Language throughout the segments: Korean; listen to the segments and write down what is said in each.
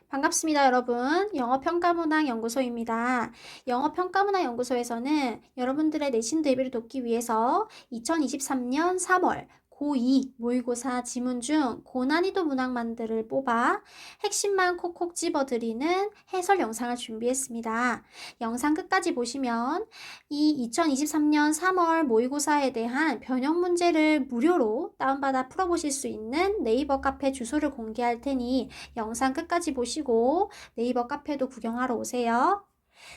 반갑습니다, 여러분. 영어평가문항연구소입니다. 영어평가문항연구소에서는 여러분들의 내신 대비를 돕기 위해서 2023년 3월 고2 모의고사 지문 중 고난이도 문항만들을 뽑아 핵심만 콕콕 집어드리는 해설 영상을 준비했습니다. 영상 끝까지 보시면 이 2023년 3월 모의고사에 대한 변형 문제를 무료로 다운받아 풀어보실 수 있는 네이버 카페 주소를 공개할 테니 영상 끝까지 보시고 네이버 카페도 구경하러 오세요.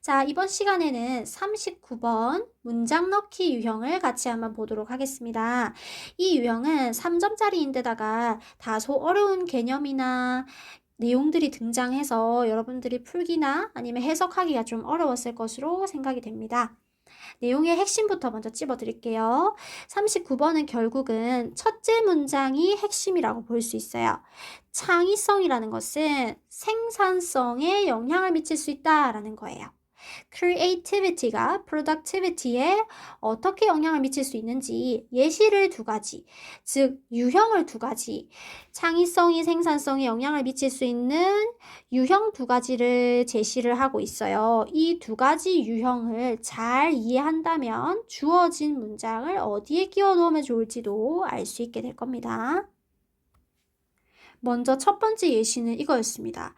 자, 이번 시간에는 39번 문장 넣기 유형을 같이 한번 보도록 하겠습니다. 이 유형은 3점짜리인데다가 다소 어려운 개념이나 내용들이 등장해서 여러분들이 풀기나 아니면 해석하기가 좀 어려웠을 것으로 생각이 됩니다. 내용의 핵심부터 먼저 찝어드릴게요. 39번은 결국은 첫째 문장이 핵심이라고 볼 수 있어요. 창의성이라는 것은 생산성에 영향을 미칠 수 있다라는 거예요. creativity가 productivity에 어떻게 영향을 미칠 수 있는지 예시를 두 가지, 즉 유형을 두 가지, 창의성이 생산성에 영향을 미칠 수 있는 유형 두 가지를 제시를 하고 있어요. 이 두 가지 유형을 잘 이해한다면 주어진 문장을 어디에 끼워 넣으면 좋을지도 알 수 있게 될 겁니다. 먼저 첫 번째 예시는 이거였습니다.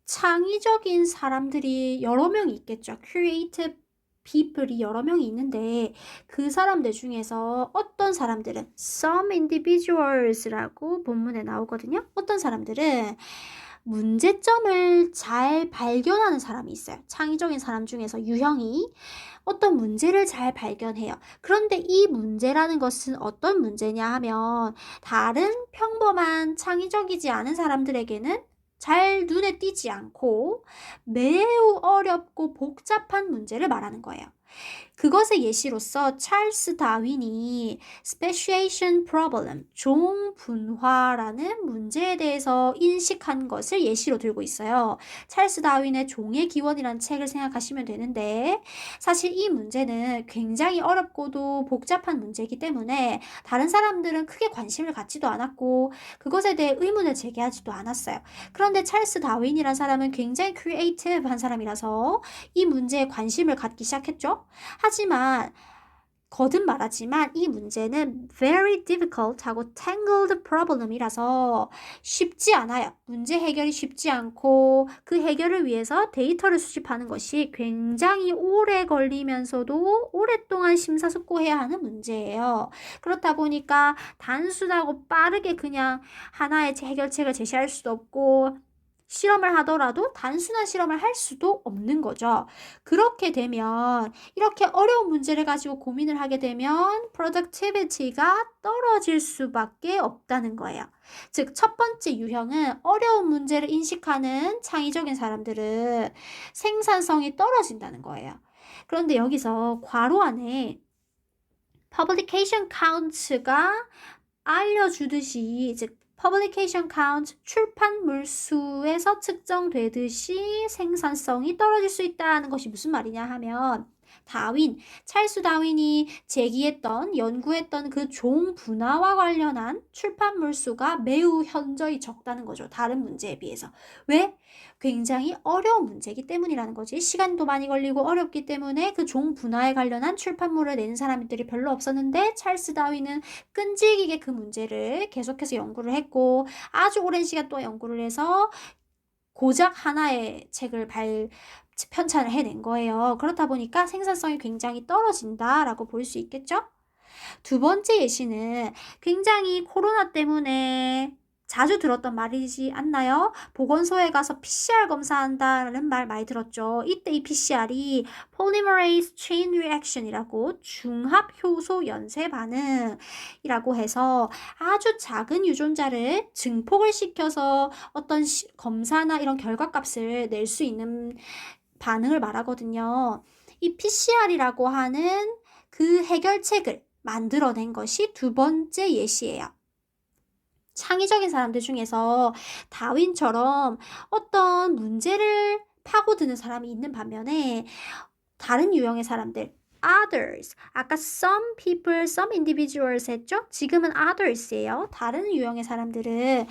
창의적인 사람들이 여러 명이 있겠죠. creative people이 여러 명이 있는데 그 사람들 중에서 어떤 사람들은 some individuals라고 본문에 나오거든요. 어떤 사람들은 문제점을 잘 발견하는 사람이 있어요. 창의적인 사람 중에서 유형이 어떤 문제를 잘 발견해요. 그런데 이 문제라는 것은 어떤 문제냐 하면 다른 평범한 창의적이지 않은 사람들에게는 잘 눈에 띄지 않고 매우 어렵고 복잡한 문제를 말하는 거예요. 그것의 예시로서 찰스 다윈이 speciation problem, 종분화라는 문제에 대해서 인식한 것을 예시로 들고 있어요. 찰스 다윈의 종의 기원이라는 책을 생각하시면 되는데 사실 이 문제는 굉장히 어렵고도 복잡한 문제이기 때문에 다른 사람들은 크게 관심을 갖지도 않았고 그것에 대해 의문을 제기하지도 않았어요. 그런데 찰스 다윈이라는 사람은 굉장히 크리에이티브한 사람이라서 이 문제에 관심을 갖기 시작했죠. 하지만 거듭 말하지만 이 문제는 very difficult 하고 tangled problem이라서 쉽지 않아요. 문제 해결이 쉽지 않고 그 해결을 위해서 데이터를 수집하는 것이 굉장히 오래 걸리면서도 오랫동안 심사숙고해야 하는 문제예요. 그렇다 보니까 단순하고 빠르게 그냥 하나의 해결책을 제시할 수도 없고 실험을 하더라도 단순한 실험을 할 수도 없는 거죠. 그렇게 되면 이렇게 어려운 문제를 가지고 고민을 하게 되면 productivity가 떨어질 수밖에 없다는 거예요. 즉, 첫 번째 유형은 어려운 문제를 인식하는 창의적인 사람들은 생산성이 떨어진다는 거예요. 그런데 여기서 괄호 안에 publication count가 알려주듯이 즉 publication count 출판물 수에서 측정되듯이 생산성이 떨어질 수 있다는 것이 무슨 말이냐 하면 찰스 다윈이 제기했던 연구했던 그 종 분화와 관련한 출판물 수가 매우 현저히 적다는 거죠. 다른 문제에 비해서. 왜? 굉장히 어려운 문제이기 때문이라는 거지. 시간도 많이 걸리고 어렵기 때문에 그 종 분화에 관련한 출판물을 내는 사람들이 별로 없었는데 찰스 다윈은 끈질기게 그 문제를 계속해서 연구를 했고 아주 오랜 시간 동안 연구를 해서 고작 하나의 책을 편찬을 해낸 거예요. 그렇다 보니까 생산성이 굉장히 떨어진다라고 볼 수 있겠죠? 두 번째 예시는 굉장히 코로나 때문에 자주 들었던 말이지 않나요? 보건소에 가서 PCR 검사한다는 말 많이 들었죠. 이때 이 PCR이 Polymerase Chain Reaction이라고 중합 효소 연쇄 반응이라고 해서 아주 작은 유전자를 증폭을 시켜서 어떤 검사나 이런 결과값을 낼 수 있는 반응을 말하거든요. 이 PCR이라고 하는 그 해결책을 만들어낸 것이 두 번째 예시예요. 창의적인 사람들 중에서 다윈처럼 어떤 문제를 파고드는 사람이 있는 반면에 다른 유형의 사람들 others, 아까 some people, some individuals 했죠? 지금은 others예요. 다른 유형의 사람들은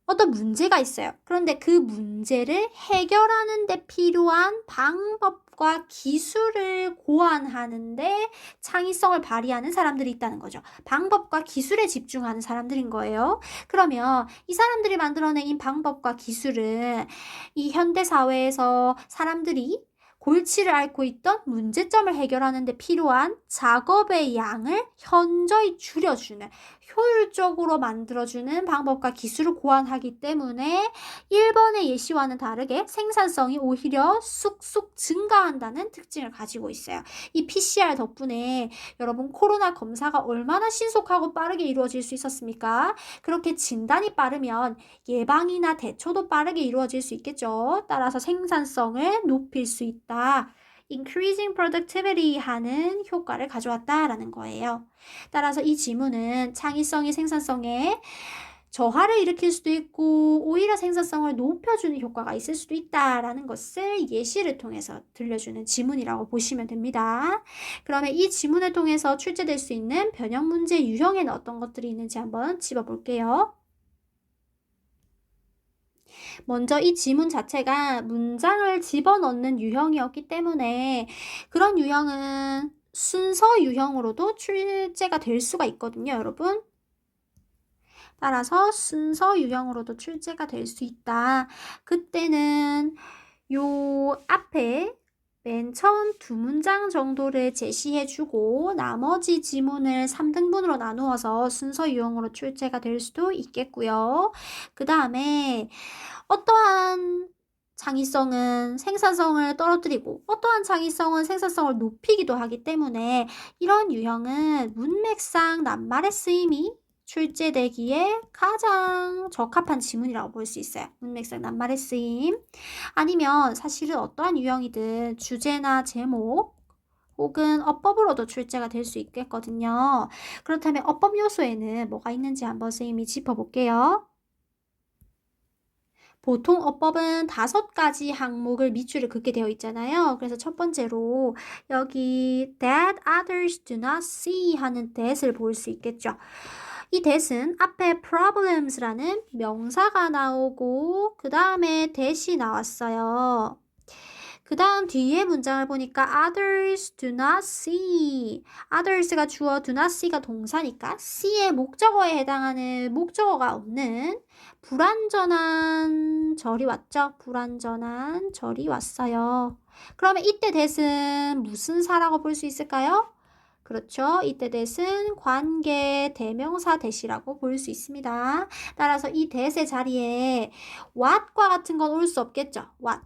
어떤 문제가 있어요. 그런데 그 문제를 해결하는 데 필요한 방법과 기술을 고안하는 데 창의성을 발휘하는 사람들이 있다는 거죠. 방법과 기술에 집중하는 사람들인 거예요. 그러면 이 사람들이 만들어낸 이 방법과 기술은 이 현대 사회에서 사람들이 골치를 앓고 있던 문제점을 해결하는 데 필요한 작업의 양을 현저히 줄여주는, 효율적으로 만들어주는 방법과 기술을 고안하기 때문에 1번의 예시와는 다르게 생산성이 오히려 쑥쑥 증가한다는 특징을 가지고 있어요. 이 PCR 덕분에 여러분 코로나 검사가 얼마나 신속하고 빠르게 이루어질 수 있었습니까? 그렇게 진단이 빠르면 예방이나 대처도 빠르게 이루어질 수 있겠죠. 따라서 생산성을 높일 수 있다. increasing productivity 하는 효과를 가져왔다라는 거예요. 따라서 이 지문은 창의성이 생산성에 저하를 일으킬 수도 있고 오히려 생산성을 높여주는 효과가 있을 수도 있다라는 것을 예시를 통해서 들려주는 지문이라고 보시면 됩니다. 그러면 이 지문을 통해서 출제될 수 있는 변형 문제 유형에는 어떤 것들이 있는지 한번 짚어볼게요. 먼저 이 지문 자체가 문장을 집어넣는 유형이었기 때문에 그런 유형은 순서 유형으로도 출제가 될 수가 있거든요, 여러분. 따라서 순서 유형으로도 출제가 될 수 있다. 그때는 요 앞에 맨 처음 2문장 정도를 제시해주고 나머지 지문을 3등분으로 나누어서 순서 유형으로 출제가 될 수도 있겠고요. 그 다음에 어떠한 창의성은 생산성을 떨어뜨리고 어떠한 창의성은 생산성을 높이기도 하기 때문에 이런 유형은 문맥상 낱말의 쓰임이 출제되기에 가장 적합한 지문이라고 볼 수 있어요. 문맥상 낱말의 쓰임. 아니면 사실은 어떠한 유형이든 주제나 제목 혹은 어법으로도 출제가 될 수 있겠거든요. 그렇다면 어법 요소에는 뭐가 있는지 한번 선생님이 짚어볼게요. 보통 어법은 5가지 항목을 밑줄을 긋게 되어 있잖아요. 그래서 첫 번째로 여기 that others do not see 하는 that을 볼 수 있겠죠. 이 that은 앞에 problems라는 명사가 나오고 그 다음에 that이 나왔어요. 그 다음 뒤에 문장을 보니까 others do not see. others가 주어, do not see가 동사니까 see의 목적어에 해당하는 목적어가 없는 불완전한 절이 왔죠. 불완전한 절이 왔어요. 그러면 이때 that은 무슨 사라고 볼 수 있을까요? 그렇죠. 이때 that은 관계 대명사 that이라고 볼 수 있습니다. 따라서 이 that의 자리에 what과 같은 건 올 수 없겠죠. what.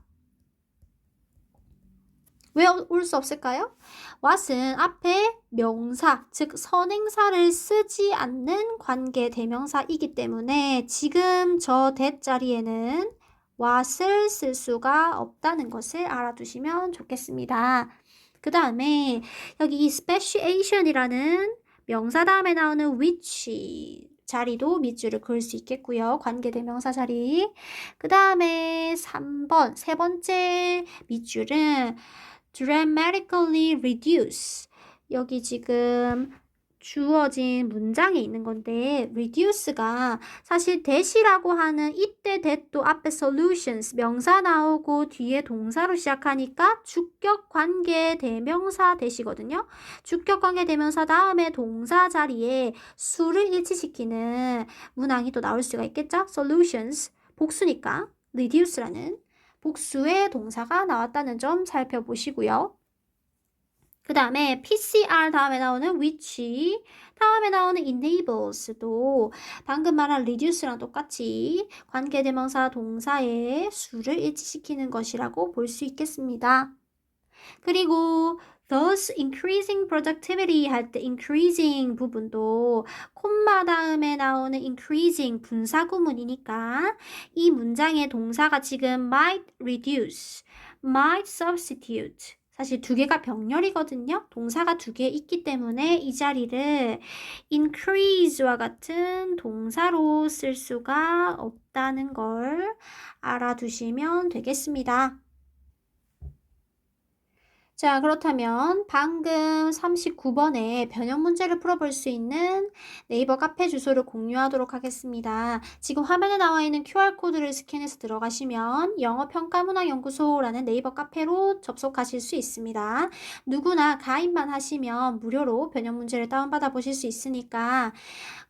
왜 올 수 없을까요? what은 앞에 명사, 즉 선행사를 쓰지 않는 관계 대명사이기 때문에 지금 저 that 자리에는 what을 쓸 수가 없다는 것을 알아두시면 좋겠습니다. 그 다음에 여기 이 speciation이라는 명사 다음에 나오는 which 자리도 밑줄을 그을 수 있겠고요. 관계대명사 자리. 그 다음에 3번, 세 번째 밑줄은 dramatically reduce. 여기 지금 주어진 문장에 있는 건데 reduce가 사실 that이라고 하는 이때 that도 앞에 solutions 명사 나오고 뒤에 동사로 시작하니까 주격 관계 대명사 that이거든요. 주격 관계 대명사 다음에 동사 자리에 수를 일치시키는 문항이 또 나올 수가 있겠죠. solutions 복수니까 reduce라는 복수의 동사가 나왔다는 점 살펴보시고요. 그 다음에 PCR 다음에 나오는 which, 다음에 나오는 enables도 방금 말한 reduce랑 똑같이 관계대명사 동사의 수를 일치시키는 것이라고 볼 수 있겠습니다. 그리고 thus increasing productivity 할 때 increasing 부분도 콤마 다음에 나오는 increasing 분사구문이니까 이 문장의 동사가 지금 might reduce, might substitute 사실 2개가 병렬이거든요. 동사가 2개 있기 때문에 이 자리를 increase와 같은 동사로 쓸 수가 없다는 걸 알아두시면 되겠습니다. 자, 그렇다면 방금 39번에 변형 문제를 풀어볼 수 있는 네이버 카페 주소를 공유하도록 하겠습니다. 지금 화면에 나와 있는 QR코드를 스캔해서 들어가시면 영어평가문화연구소라는 네이버 카페로 접속하실 수 있습니다. 누구나 가입만 하시면 무료로 변형 문제를 다운받아 보실 수 있으니까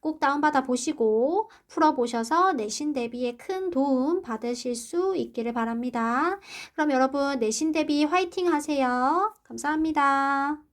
꼭 다운받아 보시고 풀어보셔서 내신 대비에 큰 도움 받으실 수 있기를 바랍니다. 그럼 여러분 내신 대비 화이팅 하세요. 감사합니다.